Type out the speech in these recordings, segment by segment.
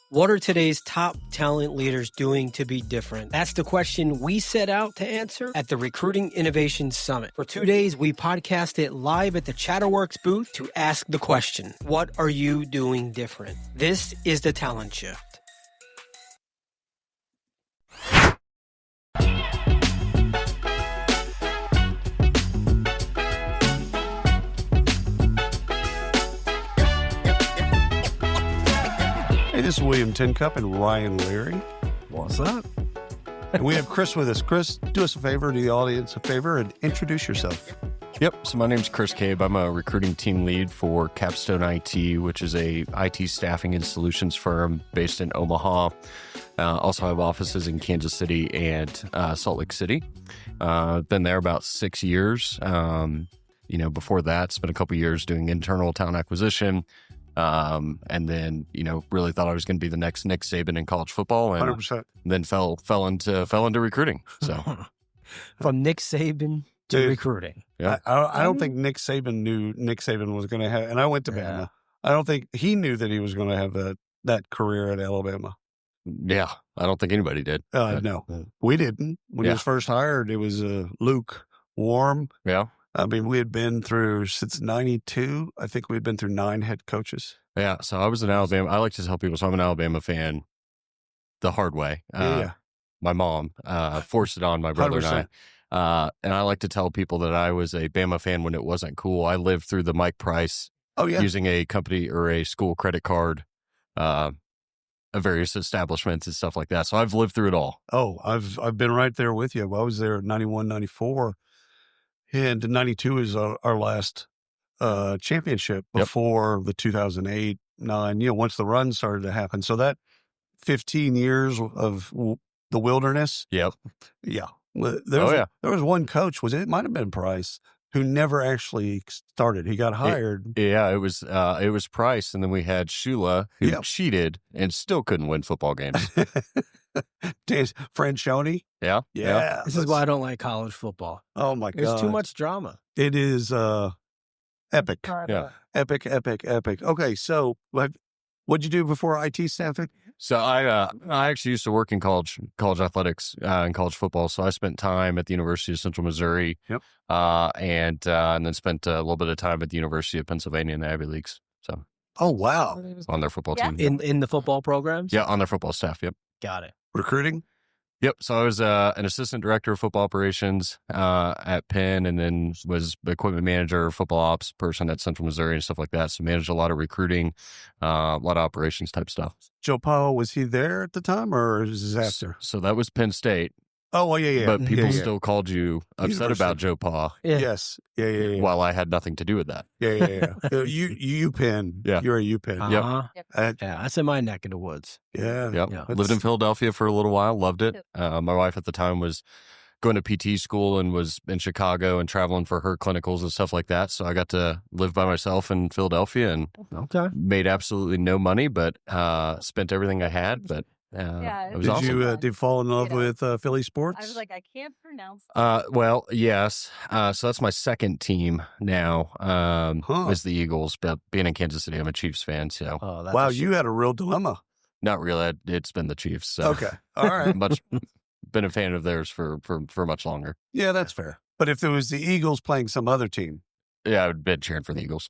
What are today's top talent leaders doing to be different? That's the question we set out to answer at the Recruiting Innovation Summit. For 2 days, we podcasted live at the Chatterworks booth to ask the question, what are you doing different? This is the Talent Shift. Hey, this is William Tincup and Ryan Leary. What's up? And we have Chris with us. Chris, do us a favor, do the audience a favor, and introduce yourself. Yep. So my name's Chris Cabe. I'm a recruiting team lead for Capstone IT, which is a IT staffing and solutions firm based in Omaha. Also have offices in Kansas City and Salt Lake City. Been there about 6 years. Before that, spent a couple years doing internal talent acquisition. And then, really thought I was going to be the next Nick Saban in college football, and 100%. then fell into recruiting. So From Nick Saban to Dude, recruiting. yeah. I don't think Nick Saban knew Nick Saban was going to have, and I went to Bama. I don't think he knew that he was going to have that career at Alabama. Yeah, I don't think anybody did. No, we didn't. When he was first hired, it was Luke Warm. Yeah. I mean, we had been through, since 92, I think we'd been through 9 head coaches. Yeah. So I was in Alabama. I like to tell people, so I'm an Alabama fan the hard way. My mom forced it on my brother 100%. and I. And I like to tell people that I was a Bama fan when it wasn't cool. I lived through the Mike Price using a company or a school credit card of various establishments and stuff like that. So I've lived through it all. Oh, I've been right there with you. I was there in 91, 94. And 92 is our last championship before the 2008, 9, once the run started to happen. So that 15 years of the wilderness. Yep. Yeah. There was one coach, it might have been Price, who never actually started. He got hired. It was Price. And then we had Shula, who cheated and still couldn't win football games. Franchione. Yeah. Yeah. This is why I don't like college football. Oh, my God. There's too much drama. It is epic. Yeah. Epic. Okay, so what'd you do before IT staffing? So I actually used to work in college athletics and college football. So I spent time at the University of Central Missouri. Yep. And then spent a little bit of time at the University of Pennsylvania in the Ivy Leagues. So. Oh, wow. On their football team. In the football programs? Yeah, on their football staff. Yep. Got it. Recruiting? Yep. So I was an assistant director of football operations at Penn, and then was equipment manager, football ops person at Central Missouri and stuff like that. So managed a lot of recruiting, a lot of operations type stuff. Joe Powell, was he there at the time, or is this after? So that was Penn State. Oh, well, yeah. But people still called you upset University. about Joe Pa. Yeah. Yes. Yeah. While I had nothing to do with that. Yeah. You UPenn. Yeah. You're a UPenn. Uh-huh. That's in my neck of the woods. Yeah. Yep. Yeah. Lived in Philadelphia for a little while. Loved it. My wife at the time was going to PT school and was in Chicago and traveling for her clinicals and stuff like that. So I got to live by myself in Philadelphia and made absolutely no money, but spent everything I had. But it was awesome. Did you fall in love with Philly sports? I was like, I can't pronounce. Well, yes. So that's my second team now. Is the Eagles. But being in Kansas City, I'm a Chiefs fan. So wow, you had a real dilemma. not really. It's been the Chiefs. So. Okay, all right. Been a fan of theirs for much longer. Yeah, that's fair. But if it was the Eagles playing some other team, yeah, I would have been cheering for the Eagles.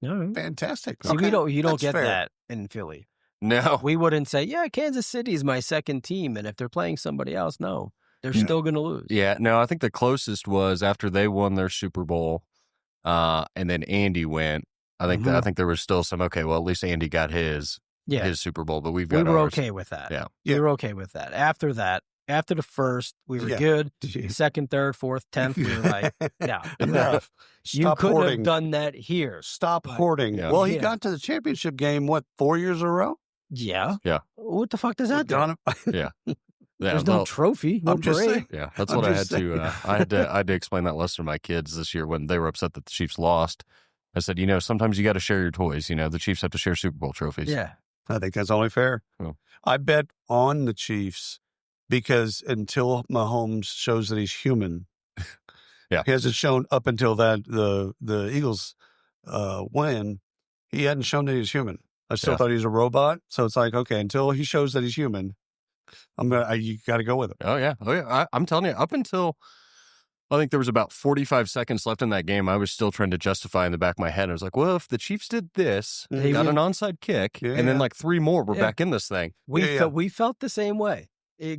No, fantastic. See, you don't That's get fair. that in Philly. No, We wouldn't say, yeah, Kansas City is my second team, and if they're playing somebody else, no, they're still going to lose. yeah, no. I think the closest was after they won their Super Bowl, and then Andy went. I think there was still some. Okay, well, at least Andy got his Super Bowl, but we were ours. Okay with that. Yeah, we were okay with that. After the first, we were good. Second, third, fourth, 10th, we were like, no, enough. You Stop couldn't hoarding. have done that here. Stop hoarding. Yeah. Well, he got to the championship game, 4 years in a row? Yeah. Yeah. What the fuck does that do? yeah. There's no trophy, no I'm just parade. saying. Yeah, that's I'm what I had just saying. to. I had to explain that lesson to my kids this year when they were upset that the Chiefs lost. I said, sometimes you got to share your toys. The Chiefs have to share Super Bowl trophies. Yeah. I think that's only fair. Oh. I bet on the Chiefs because until Mahomes shows that he's human, Yeah. he hasn't shown up until that the Eagles win. He hadn't shown that he's human. I still thought he was a robot. So it's like, okay, until he shows that he's human, you got to go with it. Oh yeah. I'm telling you, up until I think there was about 45 seconds left in that game, I was still trying to justify in the back of my head. I was like, well, if the Chiefs did this, they got an onside kick, and then like 3 more, we're back in this thing. We felt the same way.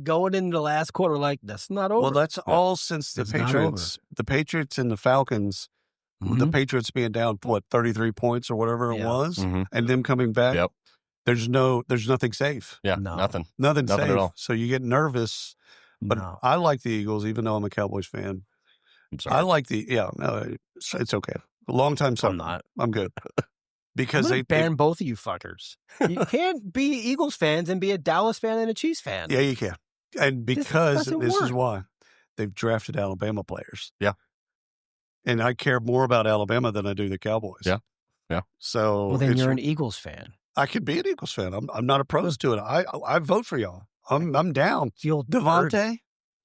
Going into the last quarter, like, that's not over. Well, that's all since the Patriots and the Falcons. The Patriots being down, 33 points or whatever it was, and them coming back. Yep. There's nothing safe. Yeah, nothing Nothing safe at all. So you get nervous. But I like the Eagles, even though I'm a Cowboys fan. I'm sorry. I like it's okay. A long time I'm not. I'm good. Because they ban both of you fuckers. You can't be Eagles fans and be a Dallas fan and a Chiefs fan. Yeah, you can. And because this is why they've drafted Alabama players. Yeah. And I care more about Alabama than I do the Cowboys. Yeah. Yeah. So well, then you're an Eagles fan. I could be an Eagles fan. I'm not opposed to it. I vote for y'all. I'm down. Devontae,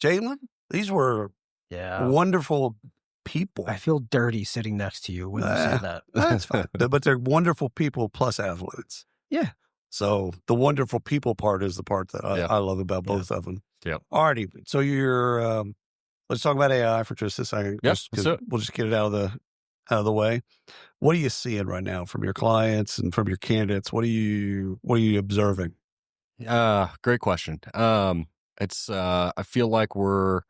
Jalen, these were wonderful people. I feel dirty sitting next to you when you say that. That's fine. But they're wonderful people plus athletes. Yeah. So the wonderful people part is the part that I love about both of them. Yeah. Alrighty. So you're let's talk about AI for just a second. Yeah. We'll just get it out of the way. What are you seeing right now from your clients and from your candidates? What are you observing? Great question. It's I feel like we're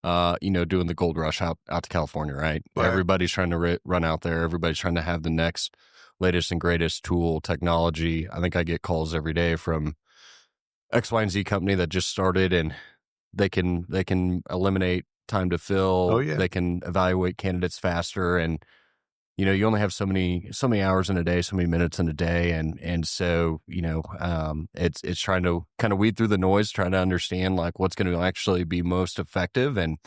doing the gold rush out to California, right? Everybody's trying to run out there. Everybody's trying to have the next latest and greatest tool technology. I think I get calls every day from X, Y, and Z company that just started, and they can eliminate time to fill. Oh, yeah. They can evaluate candidates faster, and you only have so many hours in a day, so many minutes in a day, and so it's trying to kind of weed through the noise, trying to understand like what's going to actually be most effective. And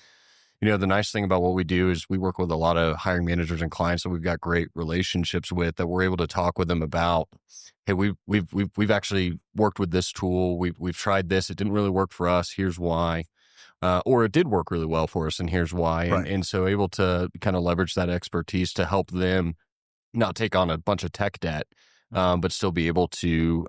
the nice thing about what we do is we work with a lot of hiring managers and clients that we've got great relationships with, that we're able to talk with them about, hey, we've actually worked with this tool, we've tried this, it didn't really work for us, here's why. Or it did work really well for us, and here's why. Right. And so able to kind of leverage that expertise to help them not take on a bunch of tech debt, but still be able to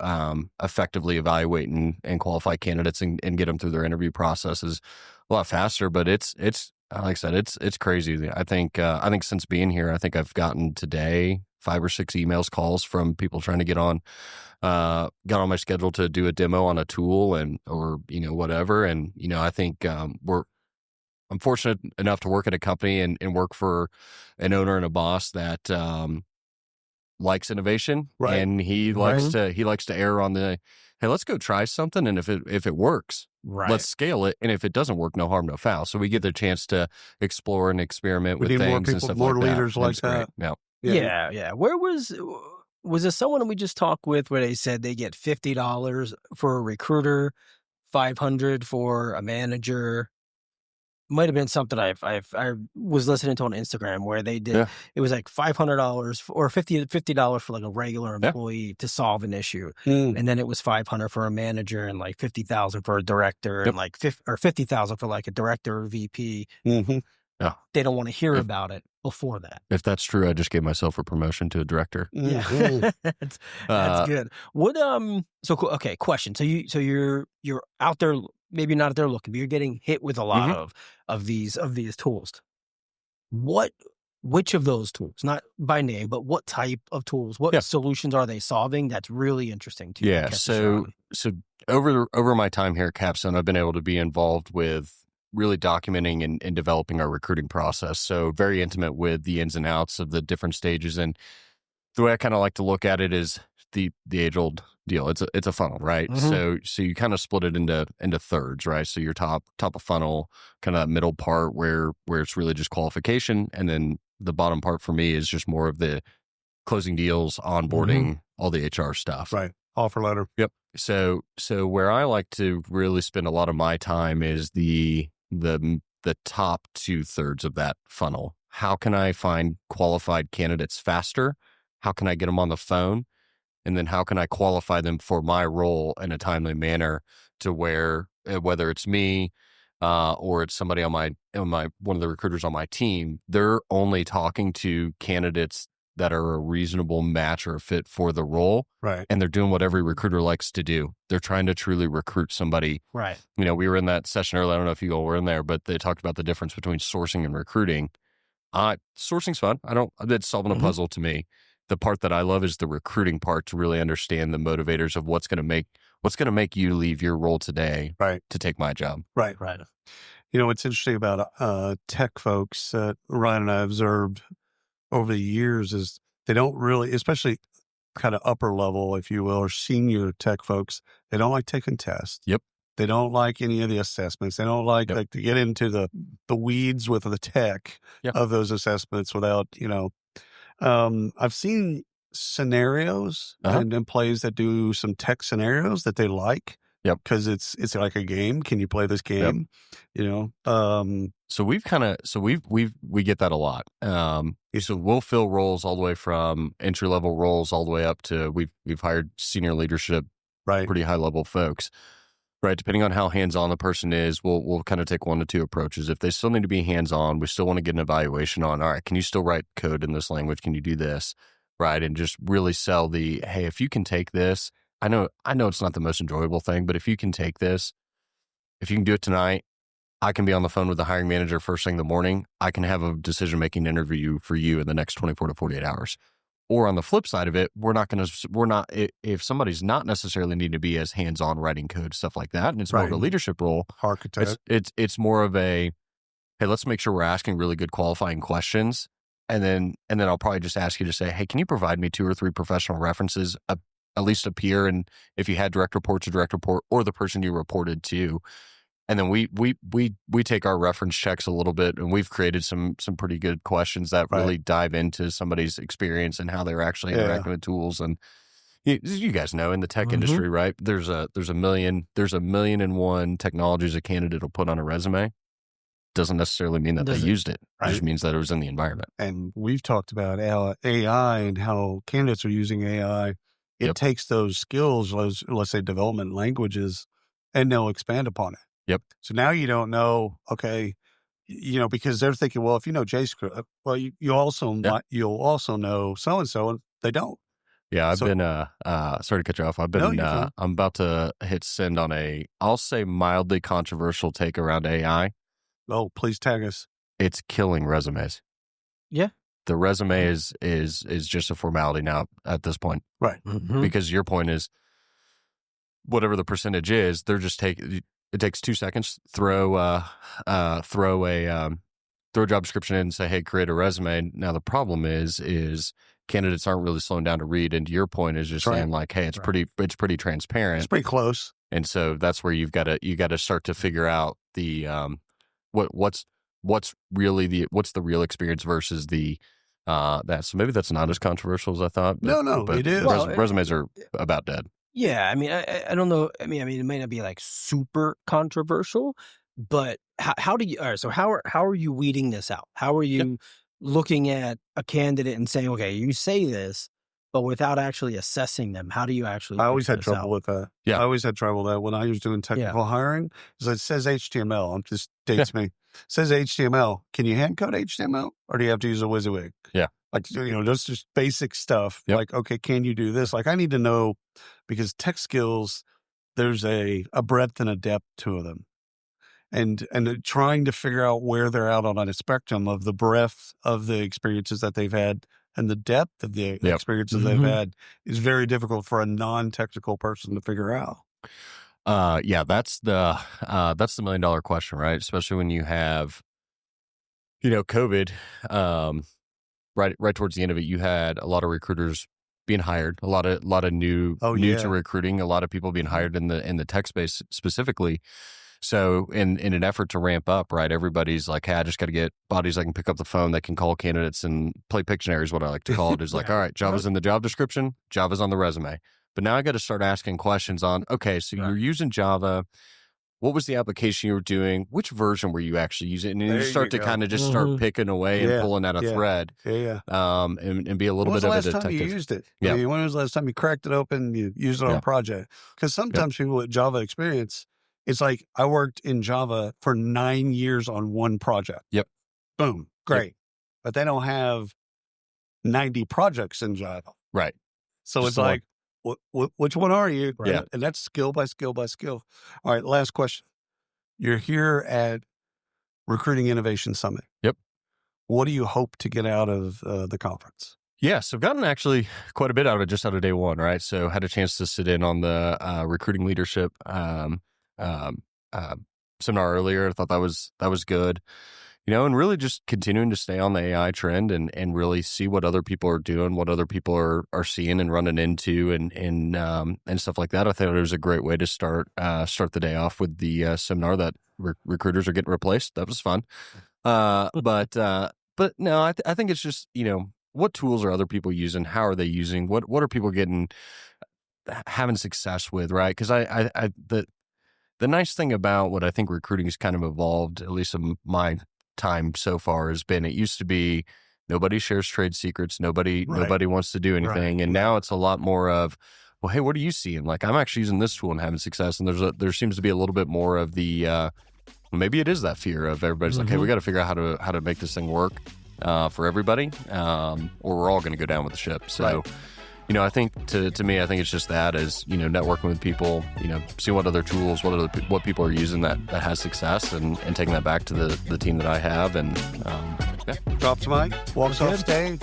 effectively evaluate and qualify candidates and get them through their interview processes a lot faster. But it's like I said, it's crazy. I think since being here, I think I've gotten today 5 or 6 emails, calls from people trying to get on my schedule to do a demo on a tool or whatever. And I think I'm fortunate enough to work at a company and work for an owner and a boss that likes innovation, right. And he likes to err on the, hey, let's go try something, and if it works, right, let's scale it, and if it doesn't work, no harm, no foul. So we get the chance to explore and experiment with things more people, and stuff more like that. leaders like that. Yeah. Where was there someone we just talked with where they said they get $50 for a recruiter, $500 for a manager? Might have been something I was listening to on Instagram where they did. It was like $500 or $50 for like a regular employee to solve an issue, and then it was $500 for a manager and like $50,000 for a director and like $50,000 for like a director or VP. Mm-hmm. Yeah, they don't want to hear about it before that. If that's true, I just gave myself a promotion to a director. Yeah, that's good. What So okay, question. So you're out there. Maybe not out there looking, but you're getting hit with a lot of these tools. Which of those tools, not by name, but what type of tools, what solutions are they solving that's really interesting to you? Yeah. So over my time here at Capstone, I've been able to be involved with really documenting and developing our recruiting process. So very intimate with the ins and outs of the different stages. And the way I kind of like to look at it is the age old deal. It's a funnel, right? So you kind of split it into thirds, right? So your top of funnel, kind of that middle part where it's really just qualification, and then the bottom part for me is just more of the closing deals, onboarding, all the HR stuff. Right. Offer letter. Yep. So where I like to really spend a lot of my time is the top 2/3 of that funnel. How can I find qualified candidates faster? How can I get them on the phone? And then how can I qualify them for my role in a timely manner to where, whether it's me or it's somebody on one of the recruiters on my team, they're only talking to candidates that are a reasonable match or a fit for the role. Right. And they're doing what every recruiter likes to do. They're trying to truly recruit somebody. Right. You know, we were in that session earlier. I don't know if you all were in there, but they talked about the difference between sourcing and recruiting. Sourcing's fun. That's solving a puzzle to me. The part that I love is the recruiting part, to really understand the motivators of what's going to make you leave your role today to take my job. Right. You know, what's interesting about tech folks that Ryan and I observed over the years is they don't really, especially kind of upper level, if you will, or senior tech folks, they don't like taking tests. Yep. They don't like any of the assessments. They don't like to get into the weeds with the tech of those assessments without, you know. I've seen scenarios and plays that do some tech scenarios that they like. Yep. Because it's like a game. Can you play this game? You know. So we get that a lot. So we'll fill roles all the way from entry level roles all the way up to we've hired senior leadership, pretty high level folks. Right, depending on how hands-on the person is, we'll kind of take one to two approaches. If they still need to be hands-on, we still want to get an evaluation on, all right, can you still write code in this language? Can you do this? Right, and just really sell the, hey, if you can take this, I know it's not the most enjoyable thing, but if you can take this, if you can do it tonight, I can be on the phone with the hiring manager first thing in the morning. I can have a decision-making interview for you in the next 24 to 48 hours. Or on the flip side of it, if somebody's not necessarily need to be as hands-on writing code, stuff like that, and it's more of a leadership role, architect. It's more of a, hey, let's make sure we're asking really good qualifying questions. And then I'll probably just ask you to say, hey, can you provide me 2 or 3 professional references, at least a peer, and if you had direct report, or the person you reported to. And then we take our reference checks a little bit, and we've created some pretty good questions that really dive into somebody's experience and how they're actually interacting with tools. And you guys know, in the tech industry, right? There's a million and one technologies a candidate will put on a resume. Doesn't necessarily mean that they used it. It just means that it was in the environment. And we've talked about AI and how candidates are using AI. It takes those skills, let's say development languages, and they'll expand upon it. Yep. So now you don't know, okay, you know, because they're thinking, well, if you know JavaScript, well, you'll also know so-and-so, and they don't. Yeah, I've been, sorry to cut you off. I'm about to hit send on I'll say mildly controversial take around AI. Oh, please tag us. It's killing resumes. Yeah. The resume is just a formality now at this point. Right. Because your point is, whatever the percentage is, they're just it takes 2 seconds, throw a job description in and say, hey, create a resume. Now the problem is candidates aren't really slowing down to read. And to your point is just saying like, hey, it's pretty transparent. It's pretty close. And so that's where you got to start to figure out the what's the real experience versus the that. So maybe that's not as controversial as I thought. But, No, but it is. Resumes are about dead. Yeah, I mean, I don't know. I mean, it may not be like super controversial, but how do you? All right, so how are you weeding this out? How are you looking at a candidate and saying, okay, you say this, but without actually assessing them? How do you actually? I always had trouble with that. Yeah, I always had trouble with that when I was doing technical hiring. So it says HTML. It just dates me. It says HTML. Can you hand code HTML, or do you have to use a WYSIWYG? Yeah. Like, you know, just basic stuff. Yep. Like, okay, can you do this? Like, I need to know, because tech skills, there's a breadth and a depth to them. And trying to figure out where they're out on a spectrum of the breadth of the experiences that they've had and the depth of the experiences they've had is very difficult for a non-technical person to figure out. That's the $1 million question, right? Especially when you have, you know, COVID, right towards the end of it, you had a lot of recruiters being hired, a lot of new to recruiting, a lot of people being hired in the tech space specifically. So in an effort to ramp up, right, everybody's like, hey, I just got to get bodies that can pick up the phone, that can call candidates and play Pictionary is what I like to call it. Is like, all right, Java's in the job description, Java's on the resume. But now I got to start asking questions on, okay, so you're using Java. What was the application you were doing? Which version were you actually using? And you start to kind of just start picking away and pulling out a thread. And be a little bit of a detective. When was the last time you used it? I mean, when was the last time you cracked it open, you used it on a project? Because sometimes people with Java experience, it's like, I worked in Java for 9 years on one project. Yep. Boom. Great. But they don't have 90 projects in Java. Right. So Just it's the one. like, which one are you? Yeah. And that's skill by skill by skill. All right, last question. You're here at Recruiting Innovation Summit. Yep. What do you hope to get out of the conference? Yes, I've gotten actually quite a bit out of it just out of day one, right? So had a chance to sit in on the recruiting leadership seminar earlier. I thought that was good, and really just continuing to stay on the AI trend and really see what other people are doing, what other people are seeing and running into and stuff like that. I thought it was a great way to start the day off with the seminar that recruiters are getting replaced. That was fun. But no, I think it's just, what tools are other people using? How are they using? What are people having success with, right? Because the nice thing about what I think recruiting has kind of evolved, at least in my time so far, has been it used to be nobody shares trade secrets, nobody wants to do anything, and now it's a lot more of, well, hey, what are you seeing? Like, I'm actually using this tool and having success, and there seems to be a little bit more of the maybe it is that fear of everybody's like, hey, we got to figure out how to make this thing work for everybody, or we're all going to go down with the ship. So, I think to me, I think it's just that is, networking with people, seeing what other tools, what people are using that has success, and taking that back to the team that I have, and Drops mic, walks off stage.